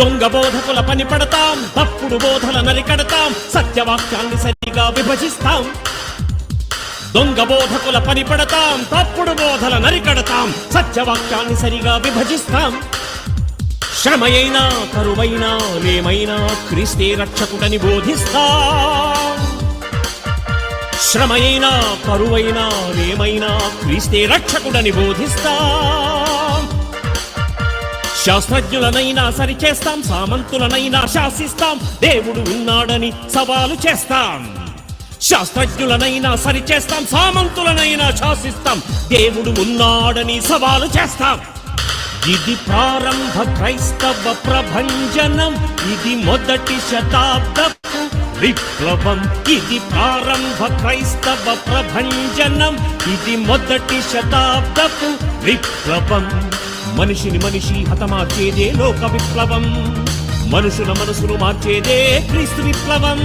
దొంగ బోధకుల పని పడతాం, తప్పుడు బోధల నరికడతాం, సత్యవాక్యాన్ని సరిగా విభజిస్తాం. దొంగ బోధకుల పని పడతాం, తప్పుడు బోధల నరికడతాం, సత్యవాక్యాన్ని సరిగా విభజిస్తాం. శ్రమయైనా కరువైనా లేమైనా క్రీస్తే రక్షకుడని బోధిస్తాం. శ్రమయైనా కరువైనా లేమైనా క్రీస్తే రక్షకుడని బోధిస్తాం. శాస్త్రజ్ఞులనైనా సరిచేస్తాం, సామంతులనైనా శాసిస్తాం, దేవుడు ఉన్నాడని సవాలు చేస్తాం. శాస్త్రజ్ఞులనైనా సరిచేస్తాం, సామంతులనైనా శాసిస్తాం, దేవుడు ఉన్నాడని సవాలు చేస్తాం. ఇది ప్రారంభ క్రైస్తవ ప్రభంజనం, ఇది మొదటి శతాబ్దపు విప్లవం. ఇది ప్రారంభ క్రైస్తవ ప్రభంజనం, ఇది మొదటి శతాబ్దపు విప్లవం. మనిషిని మనిషి హతమార్చేదే లోక విప్లవం, మనుషుల మనసును మార్చేదే క్రీస్తు విప్లవం.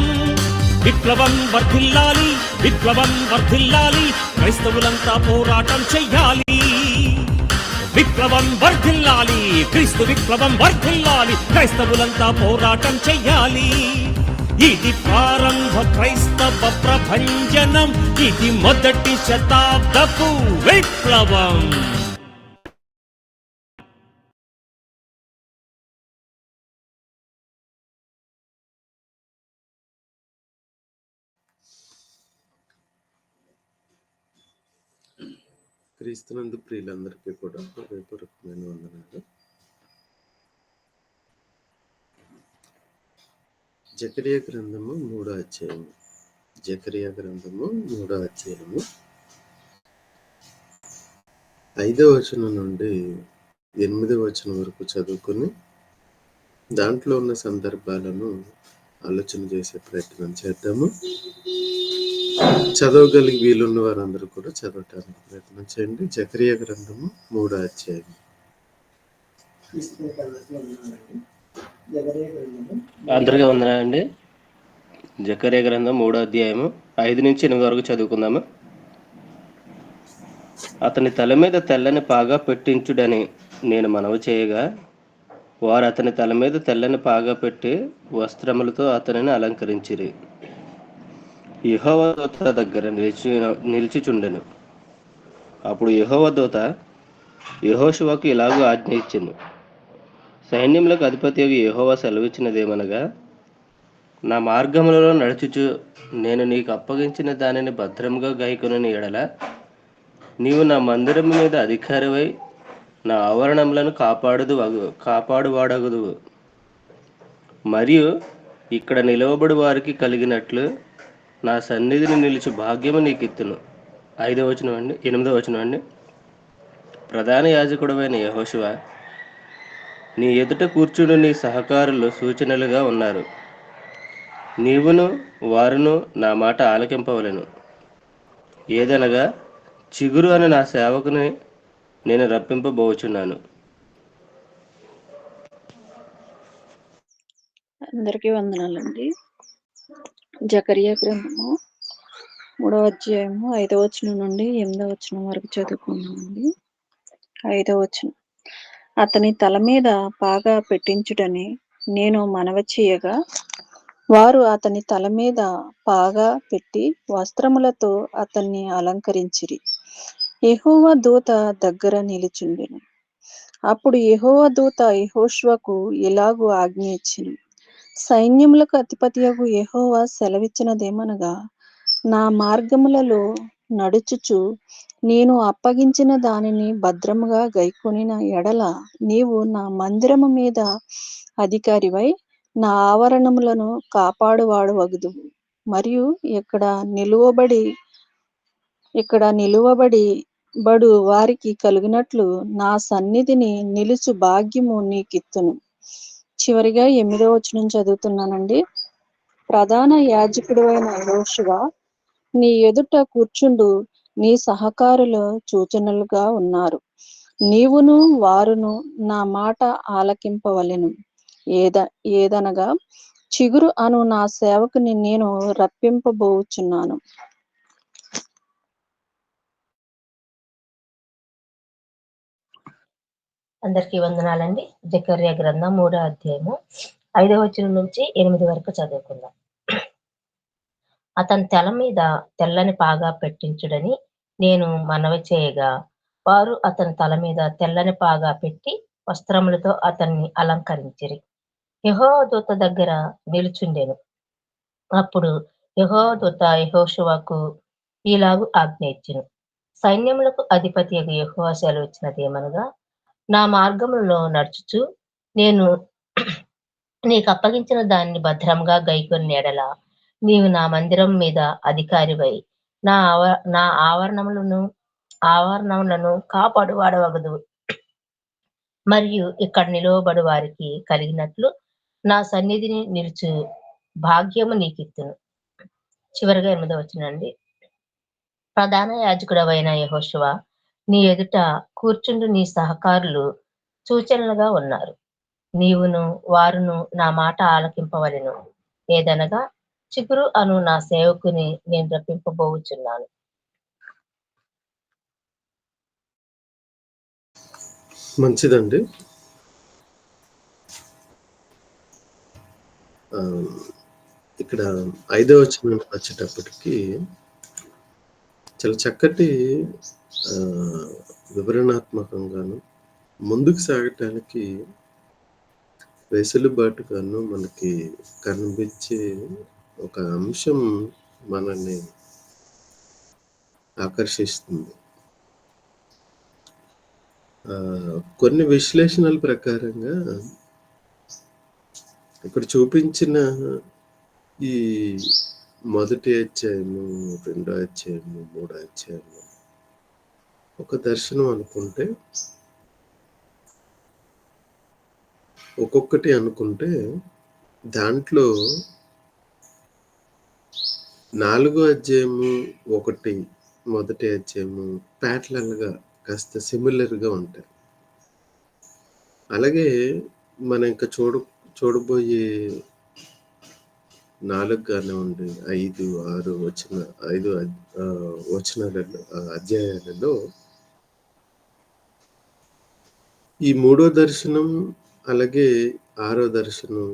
విప్లవం వర్ధిల్లాలి, విప్లవం వర్ధిల్లాలి, క్రైస్తవులంతా పోరాటం చెయ్యాలి. విప్లవం వర్ధిల్లాలి, క్రీస్తు విప్లవం వర్ధిల్లాలి, క్రైస్తవులంతా పోరాటం చెయ్యాలి. ఇది ప్రారంభ క్రైస్తవ ప్రభంజనం, ఇది మొదటి శతాబ్దపు విప్లవం. క్రీస్తునందు ప్రియులందరికీ కూడా హృదయపూర్వకమైన వందనాలు. జకరియా గ్రంథము 3వ అధ్యాయము. జకరియా గ్రంథము 3వ అధ్యాయము 5వ వచనం నుండి 8వ వచనం వరకు చదువుకుని దాంట్లో ఉన్న సందర్భాలను ఆలోచన చేసే ప్రయత్నం చేద్దాము. చదవగలిగి వీలున్న వారందరూ కూడా చదవటానికి ప్రయత్నం చేయండి. జకరియా గ్రంథము 3వ అధ్యాయం. అందరికీ వందనాలండి. జకరియా గ్రంథం 3వ అధ్యాయము 5 నుంచి 8 వరకు చదువుకుందాము. అతని తల మీద తెల్లని పాగా పెట్టించుడని నేను మనవి చేయగా, వారు అతని తల మీద తెల్లని పాగా పెట్టి వస్త్రములతో అతనిని అలంకరించిరి. యెహోవా దూత దగ్గర నిలిచిచుండెను. అప్పుడు యెహోవా దూత యెహోషువకు ఇలాగూ ఆజ్ఞ ఇచ్చెను. సైన్యములకు అధిపతి యెహోవా సెలవిచ్చినదేమనగా, నా మార్గములలో నడుచుచు నేను నీకు అప్పగించిన దానిని భద్రముగా గైకొనని ఎడల నీవు నా మందిరం మీద అధికారివై నా ఆవరణములను కాపాడువాడగుదువు. మరియు ఇక్కడ నిలవబడి వారికి కలిగినట్లు నా సన్నిధిని నిలిచి భాగ్యము నీకు ఇత్తును. 8వ వచనం అండి. ప్రధాన యాజకుడమైన యెహోషువ, నీ ఎదుట కూర్చుని నీ సహకారులు సూచనలుగా ఉన్నారు. నీవును వారును నా మాట ఆలకింపవలెను. ఏదనగా చిగురు అని నా సేవకుని నేను రప్పింపబోచున్నాను. అందరికీ వందనాలండి. జకరియా గ్రంథము 3వ అధ్యాయము 5వ వచనం నుండి 8వ వచనం వరకు చదువుకున్నామండి. 5వ వచనం. అతని తల మీద పాగా పెట్టించుటని నేను మనవి చేయగా, వారు అతని తల మీద పాగా పెట్టి వస్త్రములతో అతన్ని అలంకరించిరి. యెహోవా దూత దగ్గర నిలిచుండెను. అప్పుడు యెహోవా దూత యెహోషువకు ఇలాగు ఆజ్ఞ ఇచ్చెను. సైన్యములకు అధిపతియగు యెహోవా సెలవిచ్చినదేమనగా, నా మార్గములలో నడుచుచు నేను అప్పగించిన దానిని భద్రముగా గైకొనిన ఎడల నీవు నా మందిరము మీద అధికారివై నా ఆవరణములను కాపాడువాడవగుదువు. మరియు ఇక్కడ నిలువబడి బడు వారికి కలిగినట్లు నా సన్నిధిని నిలుచు భాగ్యము నీకిత్తును. చివరిగా 8వ వచనం చదువుతున్నానండి. ప్రధాన యాజకుడు అయిన యెహోషువ, నీ ఎదుట కూర్చుండు నీ సహకారులు సూచనలుగా ఉన్నారు. నీవును వారును నా మాట ఆలకింపవలెను. ఏదనగా చిగురు అను నా సేవకుని నేను రప్పింపబోచున్నాను. అందరికీ వందనాలండి. జకర్యా గ్రంథం 3వ అధ్యాయము 5వ వచనం నుంచి 8 వరకు చదువుకుందాం. అతని తల మీద తెల్లని పాగా పెట్టించుడని నేను మనవి చేయగా, వారు అతని తల మీద తెల్లని పాగా పెట్టి వస్త్రములతో అతన్ని అలంకరించిరి. యెహోవా దూత దగ్గర నిలుచుండెను. అప్పుడు యెహోవా దూత యెహోషువకు ఈలాగు ఆజ్ఞ ఇచ్చెను. సైన్యములకు అధిపతియగు యెహోవా సెలవిచ్చినదేమనగా, నా మార్గములలో నడుచుచు నేను నీకు అప్పగించిన దాన్ని భద్రంగా గైకొని ఎడల నీవు నా మందిరం మీద అధికారివై నా ఆవరణములను కాపాడువాడవగదు. మరియు ఇక్కడ నిలువబడు వారికి కలిగినట్లు నా సన్నిధిని నిలుచు భాగ్యము నీకిత్తును. చివరిగా 8వ వచనం. ప్రధాన యాజకుడవైన యెహోషువ, నీ ఎదుట కూర్చుండు నీ సహకారులు సూచనలుగా ఉన్నారు. నీవును వారును నా మాట ఆలకింపవలెను. ఏదనగా, చిగురు అను నా సేవకుని నేను రప్పింపబోచున్నాను. మంచిదండి. ఇక్కడ 5వ వచనం వచ్చేటప్పటికి చాలా చక్కటి వివరణాత్మకంగాను, ముందుకు సాగటానికి వెసులుబాటుగాను మనకి కనిపించే ఒక అంశం మనల్ని ఆకర్షిస్తుంది. కొన్ని విశ్లేషణల ప్రకారంగా ఇక్కడ చూపించిన ఈ మొదటి అధ్యాయము, 2వ అధ్యాయము, 3వ అధ్యాయము ఒక దర్శనం అనుకుంటే, ఒక్కొక్కటి అనుకుంటే దాంట్లో 4వ అధ్యాయము 1 మొదటి అధ్యాయము ప్యారలల్‌గా కాస్త సిమిలర్‌గా ఉంటాయి. అలాగే మనం ఇంకా చూడబోయే 4 కానివ్వండి, 5, 6 వచనాలలో అధ్యాయాలలో ఈ 3వ దర్శనం అలాగే 6వ దర్శనం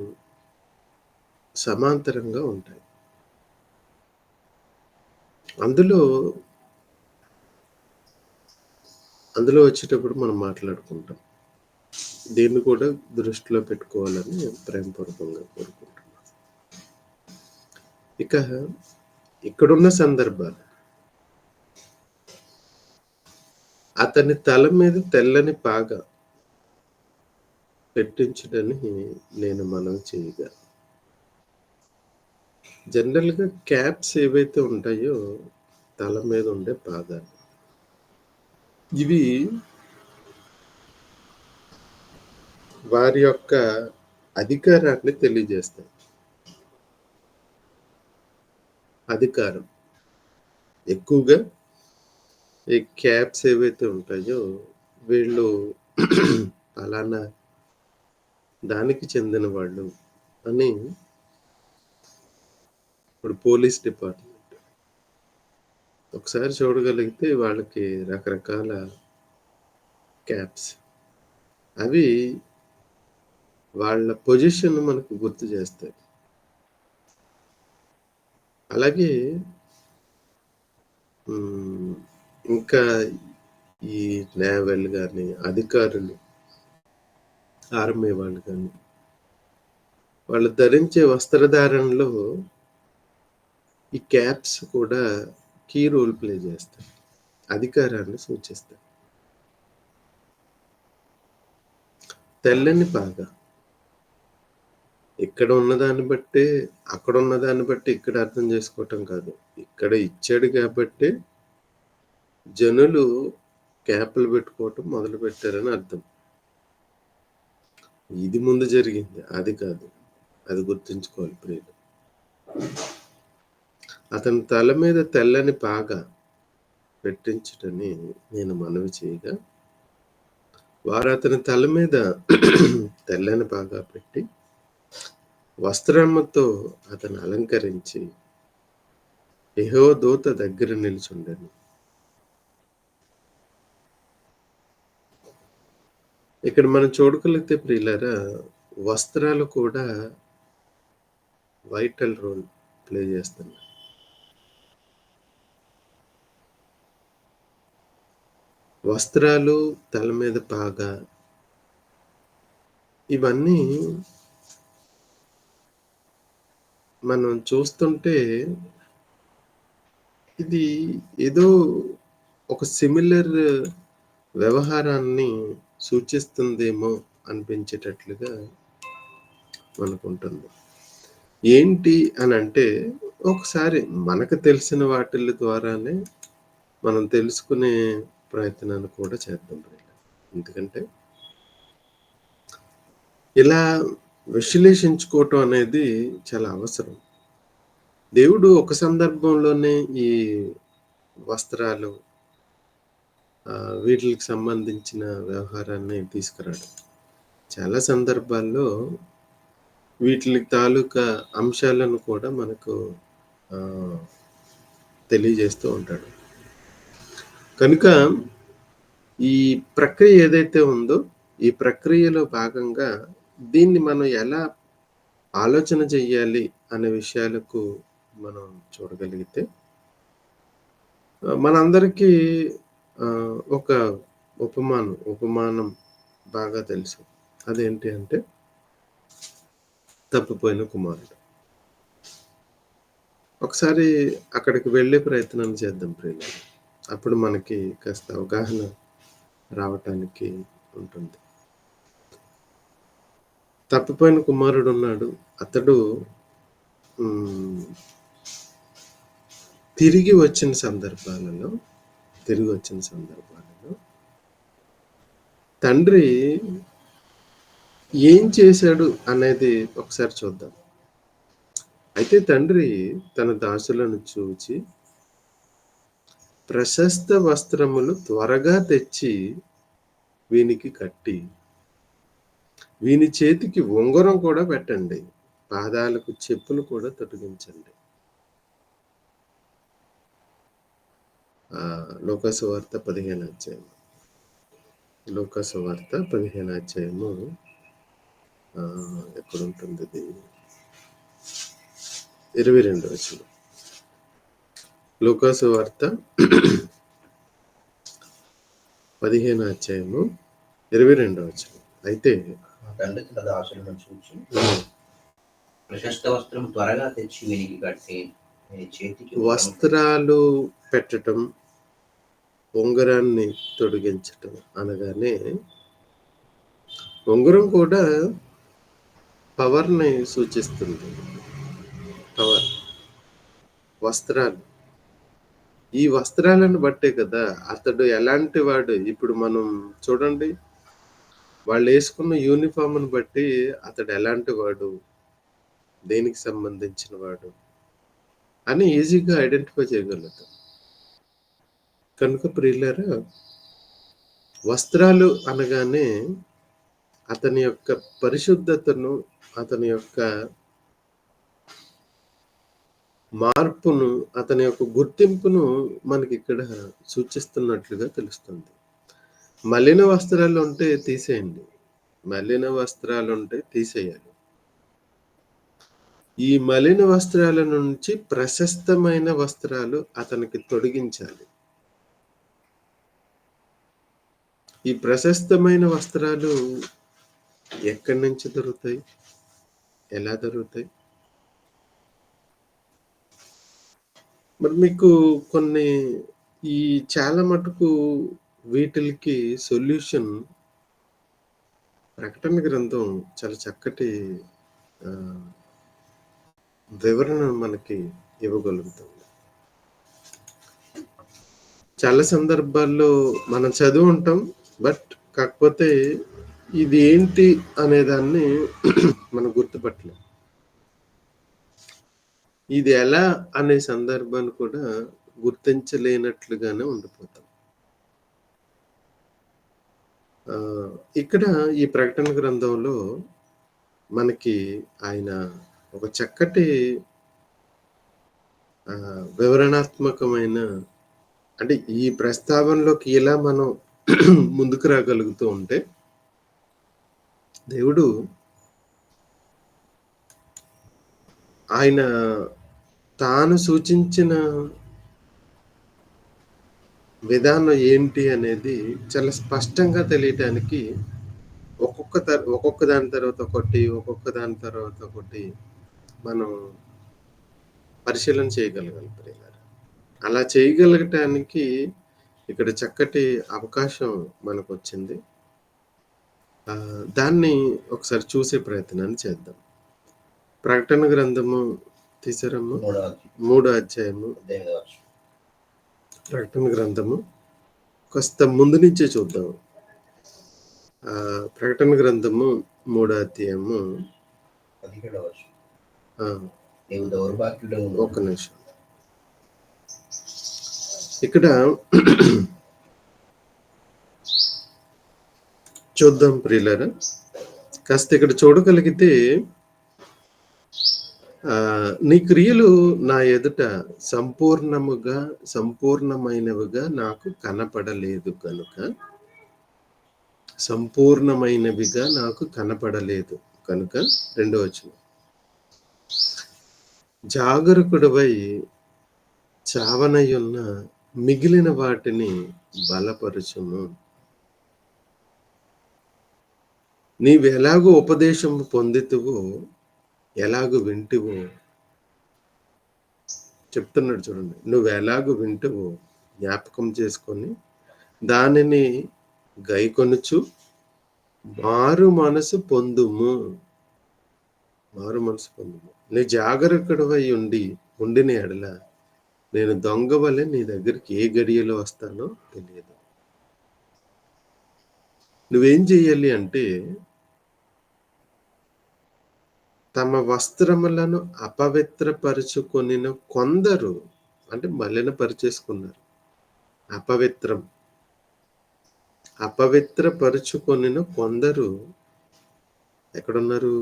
సమాంతరంగా ఉంటాయి. అందులో వచ్చేటప్పుడు మనం మాట్లాడుకుంటాం. దీన్ని కూడా దృష్టిలో పెట్టుకోవాలని ప్రేమపూర్వకంగా కోరుకుంటున్నాను. ఇక ఇక్కడున్న సందర్భాలు, అతని తల మీద తెల్లని పాగా పెట్టించుడని నేను మనవి చేయగా, జనరల్‌గా క్యాప్స్ ఏవైతే ఉంటాయో తల మీద ఉండే పాగాలు, ఇవి వారి యొక్క అధికారాన్ని తెలియజేస్తాయి. అధికారం ఎక్కువగా ఈ క్యాప్స్ ఏవైతే ఉంటాయో వీళ్ళు అలానా దానికి చెందిన వాళ్ళు అని. ఇప్పుడు పోలీస్ డిపార్ట్మెంట్ ఒకసారి చూడగలిగితే వాళ్ళకి రకరకాల క్యాప్స్, అవి వాళ్ళ పొజిషన్ మనకు గుర్తు చేస్తాయి. అలాగే ఇంకా ఈ నేవల్ కానీ, అధికారులు, ఆర్మీ వాళ్ళు కానీ, వాళ్ళు ధరించే వస్త్రధారణలో ఈ క్యాప్స్ కూడా కీ రోల్ ప్లే చేస్తాయి, అధికారాన్ని సూచిస్తాయి. తెల్లని పాగా ఇక్కడ ఉన్నదాన్ని బట్టి అక్కడ ఉన్నదాన్ని బట్టి ఇక్కడ అర్థం చేసుకోవటం కాదు. ఇక్కడ ఇచ్చాడు కాబట్టి జనులు క్యాప్లు పెట్టుకోవటం మొదలు పెట్టారని అర్థం. ఇది ముందు జరిగింది, అది కాదు. అది గుర్తుంచుకోవాలి ప్రియులు. అతని తల మీద తెల్లని పాగా పెట్టించుటని నేను మనవి చేయగా, వారు అతని తల మీద తెల్లని పాగా పెట్టి వస్త్రముతో అతను అలంకరించి యెహోవా దూత దగ్గర నిలుచుండెను. ఇక్కడ మనం చూడగలిగితే ప్రియులారా, వస్త్రాలు కూడా వైటల్ రోల్ ప్లే చేస్తున్నాయి. వస్త్రాలు, తల మీద పాగా, ఇవన్నీ మనం చూస్తుంటే ఇది ఏదో ఒక సిమిలర్ వ్యవహారాన్ని సూచిస్తుందేమో అనిపించేటట్లుగా మనకుంటుంది. ఏంటి అనంటే, ఒకసారి మనకు తెలిసిన వాటిల ద్వారానే మనం తెలుసుకునే ప్రయత్నాన్ని కూడా చేద్దాం. ఎందుకంటే ఇలా విశ్లేషించుకోవటం అనేది చాలా అవసరం. దేవుడు ఒక సందర్భంలోనే ఈ వస్త్రాలు వీటికి సంబంధించిన వ్యవహారాన్ని తీసుకురాడు. చాలా సందర్భాల్లో వీటి తాలూకా అంశాలను కూడా మనకు తెలియజేస్తూ ఉంటాడు. కనుక ఈ ప్రక్రియ ఏదైతే ఉందో, ఈ ప్రక్రియలో భాగంగా దీన్ని మనం ఎలా ఆలోచన చెయ్యాలి అనే విషయాలకు మనం చూడగలిగితే, మనందరికీ ఒక ఉపమానం బాగా తెలుసు. అదేంటి అంటే తప్పిపోయిన కుమారుడు. ఒకసారి అక్కడికి వెళ్ళే ప్రయత్నం చేద్దాం ప్రియులు. అప్పుడు మనకి కాస్త అవగాహన రావటానికి ఉంటుంది. తప్పిపోయిన కుమారుడు ఉన్నాడు. అతడు తిరిగి వచ్చిన సందర్భాలలో తండ్రి ఏం చేశాడు అనేది ఒకసారి చూద్దాం. అయితే తండ్రి తన దాసులను చూచి, ప్రశస్త వస్త్రములు త్వరగా తెచ్చి వీనికి కట్టి, వీని చేతికి ఉంగరం కూడా పెట్టండి, పాదాలకు చెప్పులు కూడా తొడిగించండి. లూకాసు వార్త 15వ అధ్యాయం. లూకాసు వార్త 15వ అధ్యాయము ఎక్కడుంటుంది ఇది? 22వ వచనం. లూకాసు వార్త 15వ అధ్యాయము 22వ వచనం. అయితే తండ్రి తన దాసులను చూచి, ప్రశస్త వస్త్రం త్వరగా తెచ్చి వీనికి కట్టి, చేతికి వస్త్రాలు పెట్టటం, ఉంగరాన్ని తొడిగించటం అనగానే, ఉంగరం కూడా పవర్ని సూచిస్తుంది. పవర్. వస్త్రాలు, ఈ వస్త్రాలను బట్టే కదా అతడు ఎలాంటి వాడు. ఇప్పుడు మనం చూడండి, వాళ్ళు వేసుకున్న యూనిఫామ్ని బట్టి అతడు ఎలాంటి వాడు, దేనికి సంబంధించిన వాడు అని ఈజీగా ఐడెంటిఫై చేయగలుగుతాం. కనుక ప్రియులారా, వస్త్రాలు అనగానే అతని యొక్క పరిశుద్ధతను, అతని యొక్క మార్పును, అతని యొక్క గుర్తింపును మనకి ఇక్కడ సూచిస్తున్నట్లుగా తెలుస్తుంది. మలిన వస్త్రాలు ఉంటే తీసేయండి, మలిన వస్త్రాలు ఉంటే తీసేయాలి. ఈ మలిన వస్త్రాల నుంచి ప్రశస్తమైన వస్త్రాలు అతనికి తొడిగించాలి. ఈ ప్రశస్తమైన వస్త్రాలు ఎక్కడి నుంచి దొరుకుతాయి, ఎలా దొరుకుతాయి? మరి మీకు కొన్ని ఈ చాలా మటుకు వీటికి సొల్యూషన్ ప్రకటన గ్రంథం చాలా చక్కటి వివరణ మనకి ఇవ్వగలుగుతుంది. చాలా సందర్భాల్లో మనం చదివి ఉంటాం, బట్ కాకపోతే ఇది ఏంటి అనే దాన్ని మనం గుర్తుపట్టలేం. ఇది ఎలా అనే సందర్భాన్ని కూడా గుర్తించలేనట్లుగానే ఉండిపోతాం. ఇక్కడ ఈ ప్రకటన గ్రంథంలో మనకి ఆయన ఒక చక్కటి వివరణాత్మకమైన, అంటే ఈ ప్రస్తావనలోకి ఇలా మనం ముందుకు రాగలుగుతూ ఉంటే దేవుడు ఆయన తాను సూచించిన విధానం ఏంటి అనేది చాలా స్పష్టంగా తెలియటానికి ఒక్కొక్క దాని తర్వాత ఒకటి మనం పరిశీలన చేయగలగాలి ప్రియులారా. అలా చేయగలగటానికి ఇక్కడ చక్కటి అవకాశం మనకొచ్చింది. దాన్ని ఒకసారి చూసే ప్రయత్నాన్ని చేద్దాం. ప్రకటన గ్రంథము తీసారమ్మా? 3వ అధ్యాయము. ప్రకటన గ్రంథము కాస్త ముందు నుంచే చూద్దాం. ప్రకటన గ్రంథము 3వ అధ్యాయము 17వ వచనం. నీవు దౌర్భాగ్యుడవు. ఒక్క నిమిషం. ఇక్కడ చూద్దాం ప్రియులారా. కాస్త ఇక్కడ చూడగలిగితే నీ క్రియలు నా ఎదుట సంపూర్ణమైనవిగా నాకు కనపడలేదు కనుక రెండో వచనం, జాగరూకుడవై చావనయున్న మిగిలిన వాటిని బలపరచుము. నీవెలాగో ఉపదేశము పొందితువో ఎలాగూ వింటువో చెప్తున్నాడు చూడండి. నువ్వు ఎలాగూ వింటువో జ్ఞాపకం చేసుకొని దానిని గైకొనుచు మారు మనసు పొందుము. నీ జాగరూకుడవై ఉండిన ఎడల నేను దొంగ వలె నీ దగ్గరికి ఏ గడియలో వస్తానో తెలియదు. నువ్వేం చెయ్యాలి అంటే, తమ వస్త్రములను అపవిత్రపరుచుకొనిన కొందరు, అంటే మలినపరిచేసుకున్నారు. అపవిత్రపరుచుకొనిన కొందరు ఎక్కడున్నారు?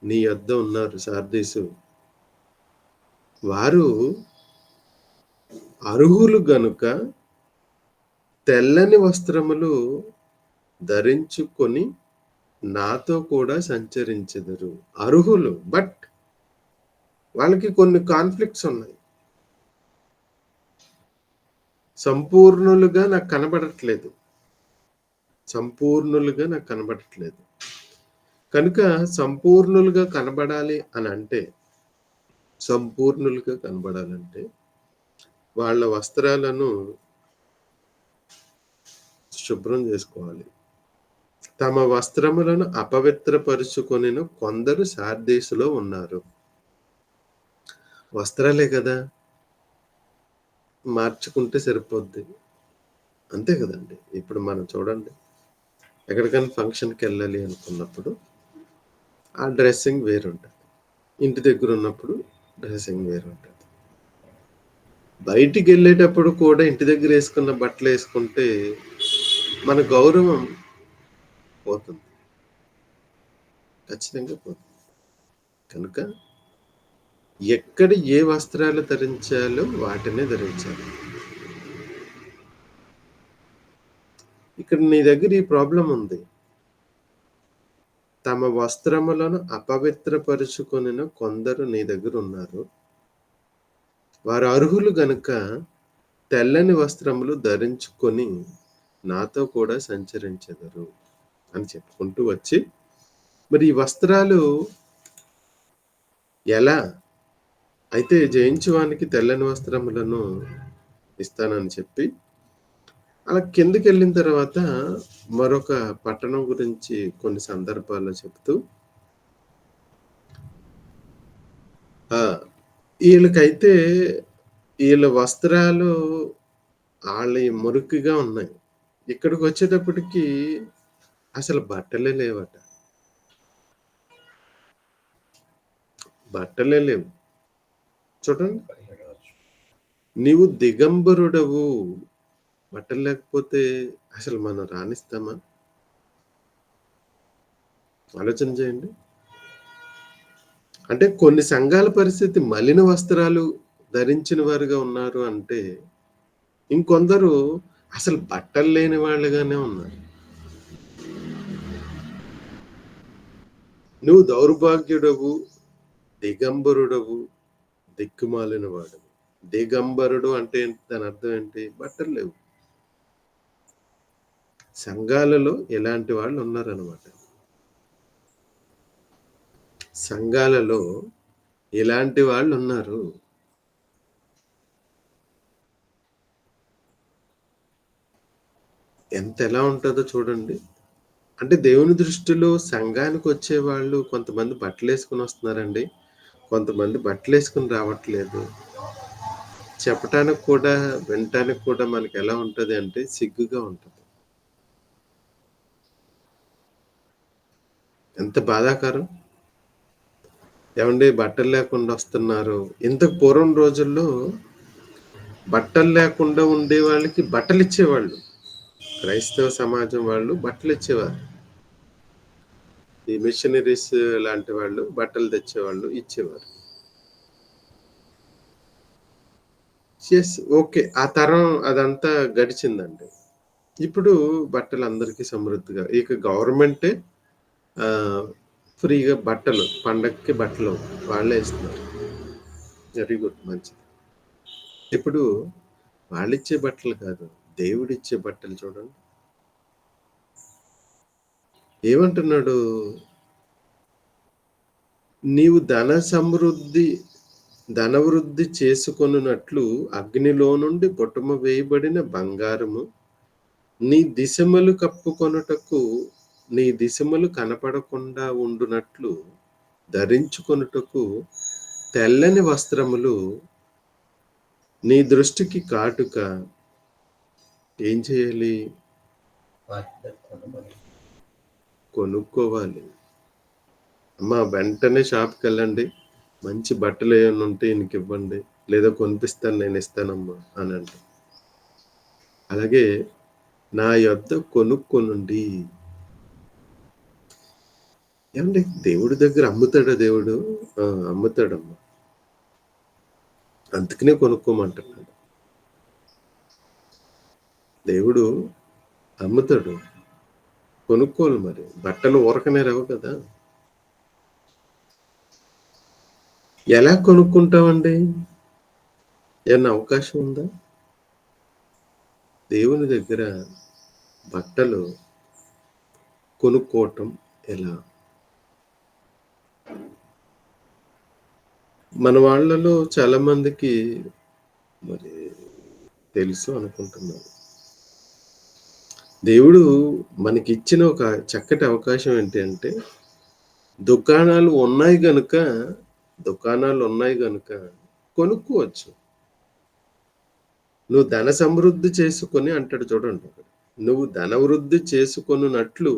నీ యొద్ద ఉన్నారు, సార్దీసు. వారు అర్హులు గనుక తెల్లని వస్త్రములు ధరించుకొని నాతో కూడా సంచరించెదరు. అర్హులు, బట్ వాళ్ళకి కొన్ని కాన్ఫ్లిక్ట్స్ ఉన్నాయి. సంపూర్ణులుగా నాకు కనబడట్లేదు. కనుక సంపూర్ణులుగా కనబడాలంటే వాళ్ళ వస్త్రాలను శుభ్రం చేసుకోవాలి. తమ వస్త్రములను అపవిత్రపరుచుకొనిన కొందరు సార్దీసులో ఉన్నారు. వస్త్రాలే కదా, మార్చుకుంటే సరిపోద్ది, అంతే కదండి. ఇప్పుడు మనం చూడండి, ఎక్కడికైనా ఫంక్షన్కి వెళ్ళాలి అనుకున్నప్పుడు ఆ డ్రెస్సింగ్ వేరుంటుంది, ఇంటి దగ్గర ఉన్నప్పుడు డ్రెస్సింగ్ వేరుంటుంది. బయటికి వెళ్ళేటప్పుడు కూడా ఇంటి దగ్గర వేసుకున్న బట్టలు వేసుకుంటే మన గౌరవం పోతుంది, ఖచ్చితంగా పోతుంది. కనుక ఎక్కడ ఏ వస్త్రాలు ధరించాలో వాటినే ధరించాలి. ఇక్కడ నీ దగ్గర ఈ ప్రాబ్లం ఉంది. తమ వస్త్రములను అపవిత్రపరుచుకొనిన కొందరు నీ దగ్గర ఉన్నారు. వారు అర్హులు గనుక తెల్లని వస్త్రములు ధరించుకొని నాతో కూడా సంచరించెదరు అని చెప్పుకుంటూ వచ్చి, మరి ఈ వస్త్రాలు ఎలా అయితే జయించువానికి తెల్లని వస్త్రములను ఇస్తానని చెప్పి అలా కిందకి వెళ్ళిన తర్వాత మరొక పట్టణం గురించి కొన్ని సందర్భాల్లో చెప్తూ, వీళ్ళ వస్త్రాలు వాళ్ళ మురికిగా ఉన్నాయి. ఇక్కడికి వచ్చేటప్పటికి అసలు బట్టలే లేవు. చూడండి, నీవు దిగంబరుడవు. బట్టలు లేకపోతే అసలు మనం రాణిస్తామా? ఆలోచన చేయండి. అంటే కొన్ని సంఘాల పరిస్థితి మలిన వస్త్రాలు ధరించిన వారుగా ఉన్నారు అంటే, ఇంకొందరు అసలు బట్టలు లేని వాళ్ళుగానే ఉన్నారు. నువ్వు దౌర్భాగ్యుడవు, దిగంబరుడవు, దిక్కుమాలిన వాడు. దిగంబరుడు అంటే దాని అర్థం ఏంటి? బట్టలు లేవు. సంఘాలలో ఇలాంటి వాళ్ళు ఉన్నారనమాట. సంఘాలలో ఇలాంటి వాళ్ళు ఉన్నారు. ఎలా ఉంటుందో చూడండి. అంటే దేవుని దృష్టిలో సంఘానికి వచ్చేవాళ్ళు కొంతమంది బట్టలేసుకుని వస్తున్నారండి. కొంతమంది బట్టలేసుకుని రావట్లేదు. చెప్పటానికి కూడా, వినటానికి కూడా మనకి ఎలా ఉంటది అంటే సిగ్గుగా ఉంటది. ఎంత బాధాకరం. ఏమండి బట్టలు లేకుండా వస్తున్నారు. ఇంతకు పూర్వం రోజుల్లో బట్టలు లేకుండా ఉండే వాళ్ళకి బట్టలు ఇచ్చేవాళ్ళు. క్రైస్తవ సమాజం వాళ్ళు బట్టలు ఇచ్చేవారు. ఈ మిషనరీస్ లాంటి వాళ్ళు బట్టలు తెచ్చేవాళ్ళు, ఇచ్చేవారు. ఓకే, ఆ తరం అదంతా గడిచిందండి. ఇప్పుడు బట్టలు అందరికీ సమృద్ధిగా, ఇక గవర్నమెంటే ఫ్రీగా బట్టలు, పండగకి బట్టలు వాళ్ళే ఇస్తున్నారు. వెరీ గుడ్, మంచిది. ఇప్పుడు వాళ్ళిచ్చే బట్టలు కాదు, దేవుడిచ్చే బట్టలు చూడండి. ఏమంటున్నాడు? నీవు ధనవృద్ధి చేసుకొనున్నట్లు అగ్నిలో నుండి పొటమ వేయబడిన బంగారము, నీ దిశములు కప్పుకొనుటకు, నీ దిశములు కనపడకుండా ఉండునట్లు ధరించుకొనుటకు తెల్లని వస్త్రములు, నీ దృష్టికి కాటుక. ఏం చేయాలి? కొనుక్కోవాలి. అమ్మా వెంటనే షాప్కి వెళ్ళండి, మంచి బట్టలు ఏమైనా ఉంటే ఈయనకి ఇవ్వండి, లేదా కొనిపిస్తాను, నేను ఇస్తానమ్మా అని అంట. అలాగే నా యొద్ద కొనుక్కొనుండి. ఏమండి దేవుడి దగ్గర అమ్ముతాడా దేవుడు? అమ్ముతాడమ్మా. అందుకనే కొనుక్కోమంటున్నాడు. దేవుడు అమ్ముతాడు, కొనుక్కోవాలి. మరి బట్టలు ఊరకనే రావు కదా. ఎలా కొనుక్కుంటామండి? ఏమన్నా అవకాశం ఉందా? దేవుని దగ్గర బట్టలు కొనుక్కోవటం ఎలా? మన వాళ్ళలో చాలా మందికి మరి తెలుసు అనుకుంటున్నాను. దేవుడు మనకి ఇచ్చిన ఒక చక్కటి అవకాశం ఏంటి అంటే, దుకాణాలు ఉన్నాయి గనుక కొనుక్కోవచ్చు. నువ్వు ధన సమృద్ధి చేసుకొని అంటాడు చూడండి. నువ్వు ధనవృద్ధి చేసుకొనున్నట్లు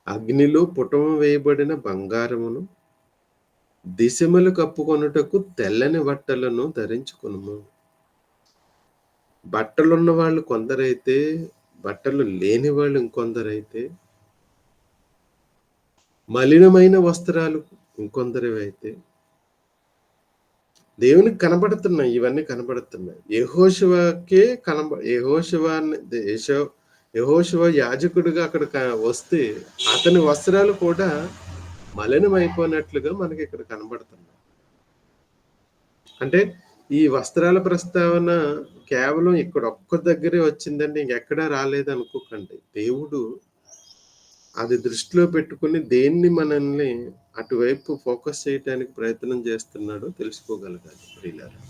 అగ్నిలో పుటమ వేయబడిన బంగారమును, దిశములు కప్పుకొనుటకు తెల్లని బట్టలను ధరించుకొనుము. బట్టలున్న వాళ్ళు కొందరైతే, బట్టలు లేని వాళ్ళు ఇంకొందరైతే, మలినమైన వస్త్రాలు ఇంకొందరివైతే, దేవునికి కనబడుతున్నాయి, ఇవన్నీ కనబడుతున్నాయి. యెహోషువ యాజకుడిగా అక్కడ వస్తే అతని వస్త్రాలు కూడా మలినమైపోయినట్లుగా మనకి ఇక్కడ కనబడుతున్నాయి. అంటే ఈ వస్త్రాల ప్రస్తావన కేవలం ఇక్కడ ఒక్క దగ్గరే వచ్చిందండి, ఇంకెక్కడా రాలేదు అనుకోకండి. దేవుడు అది దృష్టిలో పెట్టుకుని దేన్ని మనల్ని అటువైపు ఫోకస్ చేయడానికి ప్రయత్నం చేస్తున్నాడో తెలుసుకోగలగాలి ప్రియులారా.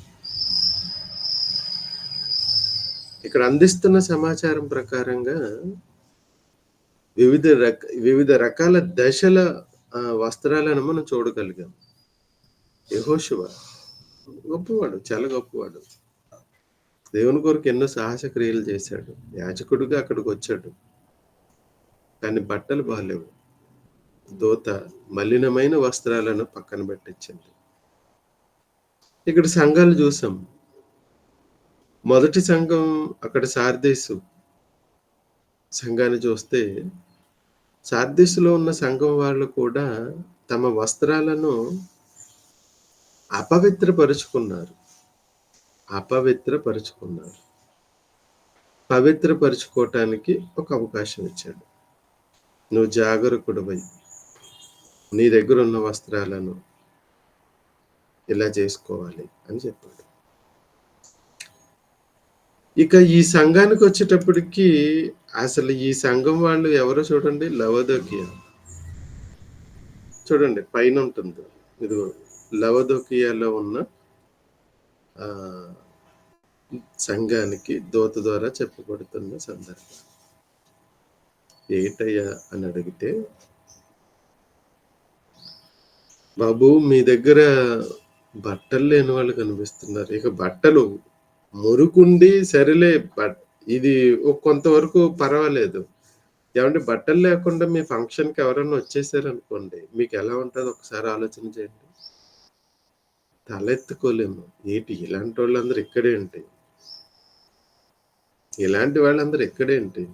ఇక్కడ అందిస్తున్న సమాచారం ప్రకారంగా వివిధ రకాల దశల వస్త్రాలను మనం చూడగలిగాం. యెహోషువ గొప్పవాడు, చాలా గొప్పవాడు. దేవుని కొరకు ఎన్నో సాహస క్రియలు చేశాడు. యాజకుడిగా అక్కడికి వచ్చాడు, కానీ బట్టలు బాలేవు. దోత మలినమైన వస్త్రాలను పక్కన పెట్టించింది. ఇక్కడ సంఘాలు చూసాం. మొదటి సంఘం అక్కడ సార్దేసు సంఘాన్ని చూస్తే, సార్దేసులో ఉన్న సంఘం వాళ్ళు కూడా తమ వస్త్రాలను అపవిత్రపరుచుకున్నారు. పవిత్రపరుచుకోవటానికి ఒక అవకాశం ఇచ్చాడు. నువ్వు జాగరూకుడివై నీ దగ్గర ఉన్న వస్త్రాలను ఇలా చేసుకోవాలి అని చెప్పాడు. ఇక ఈ సంఘానికి వచ్చేటప్పటికి అసలు ఈ సంఘం వాళ్ళు ఎవరో చూడండి, లవదోకియా. చూడండి పైన ఉంటుంది, ఇదిగో లవదోకియాలో ఉన్న సంఘానికి దూత ద్వారా చెప్పబడుతున్న సందర్భం. ఏటయ్యా అని అడిగితే, బాబు మీ దగ్గర బట్టలు లేని వాళ్ళు కనిపిస్తున్నారు. ఇక బట్టలు మురుకుండి సరేలే, ఇది కొంతవరకు పర్వాలేదు. ఏమంటే బట్టలు లేకుండా మీ ఫంక్షన్కి ఎవరన్నా వచ్చేసారు అనుకోండి, మీకు ఎలా ఉంటుంది ఒకసారి ఆలోచన చేయండి. తలెత్తుకోలేము. ఏంటి ఇలాంటి వాళ్ళందరూ ఇక్కడేంటి, ఇలాంటి వాళ్ళందరూ ఇక్కడేంటి,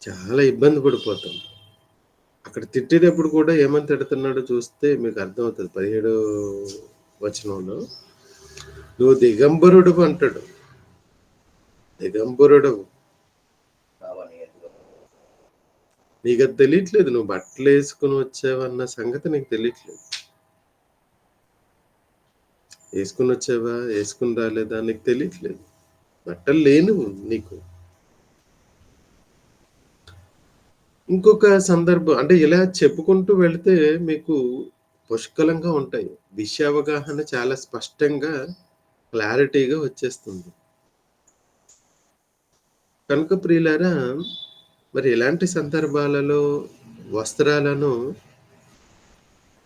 చాలా ఇబ్బంది పడిపోతాం. అక్కడ తిట్టేటప్పుడు కూడా ఏమని తిడుతున్నాడో చూస్తే మీకు అర్థమవుతుంది. 17వ వచనంలో, నువ్వు దిగంబరుడు అంటాడు. దిగంబరుడు, నీకు అది తెలియట్లేదు. నువ్వు బట్టలు వేసుకుని వచ్చావన్న సంగతి నీకు తెలియట్లేదు. వేసుకుని వచ్చావా, వేసుకుని రాలేదా నీకు తెలియట్లేదు. బట్టలు లేను నీకు. ఇంకొక సందర్భం, అంటే ఇలా చెప్పుకుంటూ వెళితే మీకు పుష్కలంగా ఉంటాయి. విషయావగాహన చాలా స్పష్టంగా, క్లారిటీగా వచ్చేస్తుంది. కనుక ప్రియులారా, మరి ఇలాంటి సందర్భాలలో వస్త్రాలను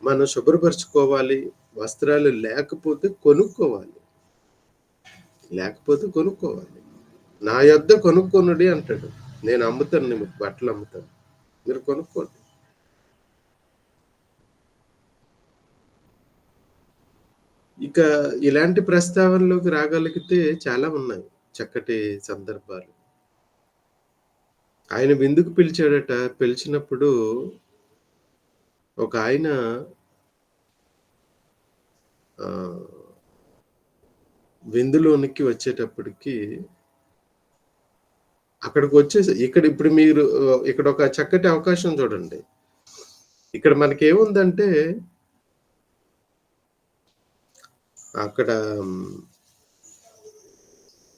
మనం శుభ్రపరచుకోవాలి. వస్త్రాలు లేకపోతే కొనుక్కోవాలి. నా యొద్ద కొనుక్కొనుడి అంటాడు. నేను అమ్ముతాను, మీకు బట్టలు అమ్ముతాను, మీరు కొనుక్కోండి. ఇక ఇలాంటి ప్రస్తావనలోకి రాగలిగితే చాలా ఉన్నాయి చక్కటి సందర్భాలు. ఆయన విందుకు పిలిచాడట. పిలిచినప్పుడు ఒక ఆయన విందులోనికి వచ్చేటప్పటికి అక్కడికి వచ్చేసి, ఇప్పుడు మీరు ఇక్కడ ఒక చక్కటి అవకాశం చూడండి. ఇక్కడ మనకేముందంటే, అక్కడ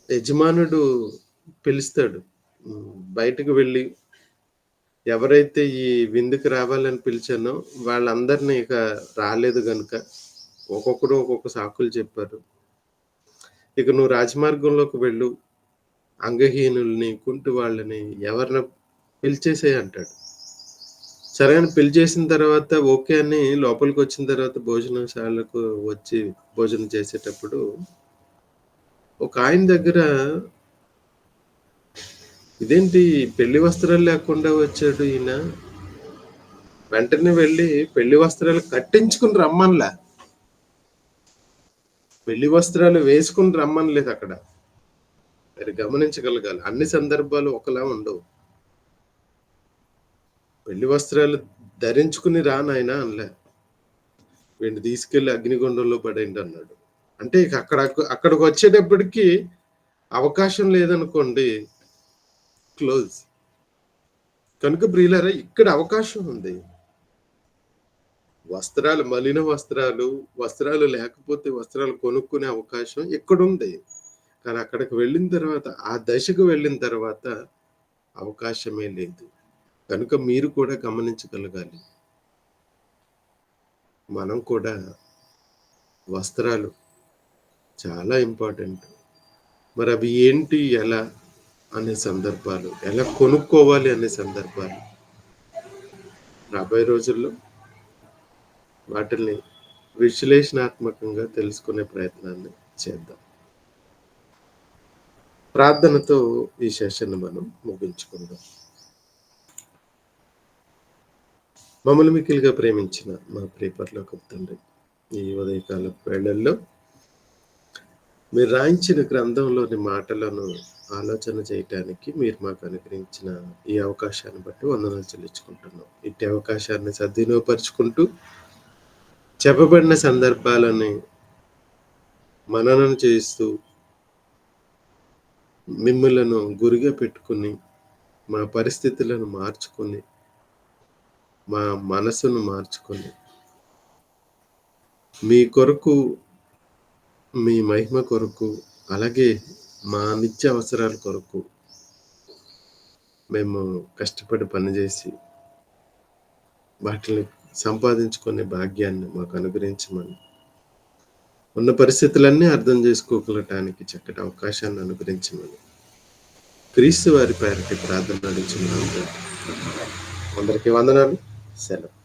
యజమానుడు పిలుస్తాడు. బయటకు వెళ్ళి ఎవరైతే ఈ విందుకు రావాలని పిలిచానో వాళ్ళందరినీ ఇక రాలేదు గనుక ఒక్కొక్కరు ఒక్కొక్క సాకులు చెప్పారు. ఇక నువ్వు రాజమార్గంలోకి వెళ్ళు, అంగహీనుల్ని, కుంటి వాళ్ళని ఎవరిని పిలిచేసే అంటాడు. సరే అని పిలిచేసిన తర్వాత ఓకే అని లోపలికి వచ్చిన తర్వాత భోజనశాలకు వచ్చి భోజనం చేసేటప్పుడు ఒక ఆయన దగ్గర, ఇదేంటి పెళ్లి వస్త్రాలు లేకుండా వచ్చాడు ఈయన, వెంటనే వెళ్ళి పెళ్లి వస్త్రాలు కట్టించుకుని రమ్మనిలే, పెళ్లి వస్త్రాలు వేసుకుని రమ్మనలేదు అక్కడ. మరి గమనించగలగాలి, అన్ని సందర్భాలు ఒకలా ఉండవు. పెళ్లి వస్త్రాలు ధరించుకుని రానాయన అనలే, వీడిని తీసుకెళ్లి అగ్నిగుండంలో పడేయండి అన్నాడు. అంటే ఇక అక్కడికి వచ్చేటప్పటికి అవకాశం లేదనుకోండి, క్లోజ్. కనుక ప్రియులారా, ఇక్కడ అవకాశం ఉంది. వస్త్రాలు, మలిన వస్త్రాలు లేకపోతే వస్త్రాలు కొనుక్కునే అవకాశం ఇక్కడుంది. కానీ అక్కడికి వెళ్ళిన తర్వాత, ఆ దశకు వెళ్ళిన తర్వాత అవకాశమే లేదు. కనుక మీరు కూడా గమనించగలగాలి, మనం కూడా వస్త్రాలు చాలా ఇంపార్టెంట్. మరి అవి ఏంటి, ఎలా అనే సందర్భాలు, ఎలా కొనుక్కోవాలి అనే సందర్భాలు రాబోయే రోజుల్లో వాటిని విశ్లేషణాత్మకంగా తెలుసుకునే ప్రయత్నాన్ని చేద్దాం. ప్రార్థనతో ఈ సెషన్ మనం ముగించుకుందాం. మమ్మల్ని మిక్కిలిగా ప్రేమించిన మా ప్రియ పరలోకపు తండ్రి, ఈ ఉదయకాల వేళల్లో మీరు రాయించిన గ్రంథంలోని మాటలను ఆలోచన చేయటానికి మీరు మాకు అనుగ్రహించిన ఈ అవకాశాన్ని బట్టి వందనాలు చెల్లించుకుంటున్నాం. ఇట్టి అవకాశాన్ని సద్వినియోగపరుచుకుంటూ చెప్పబడిన సందర్భాలని మననం చేస్తూ మిమ్మలను గురిగా పెట్టుకుని మా పరిస్థితులను మార్చుకొని, మా మనసును మార్చుకొని, మీ కొరకు, మీ మహిమ కొరకు, అలాగే మా నిత్య అవసరాల కొరకు మేము కష్టపడి పనిచేసి వాటిని సంపాదించుకునే భాగ్యాన్ని మాకు అనుగ్రహించమని, ఉన్న పరిస్థితులన్నీ అర్థం చేసుకోగలటానికి చక్కటి అవకాశాన్ని అనుగ్రహించమని క్రీస్తు వారి పేరటి ప్రార్థన నడుచున్నాము. అందరికీ వందనాలు. సెలవు.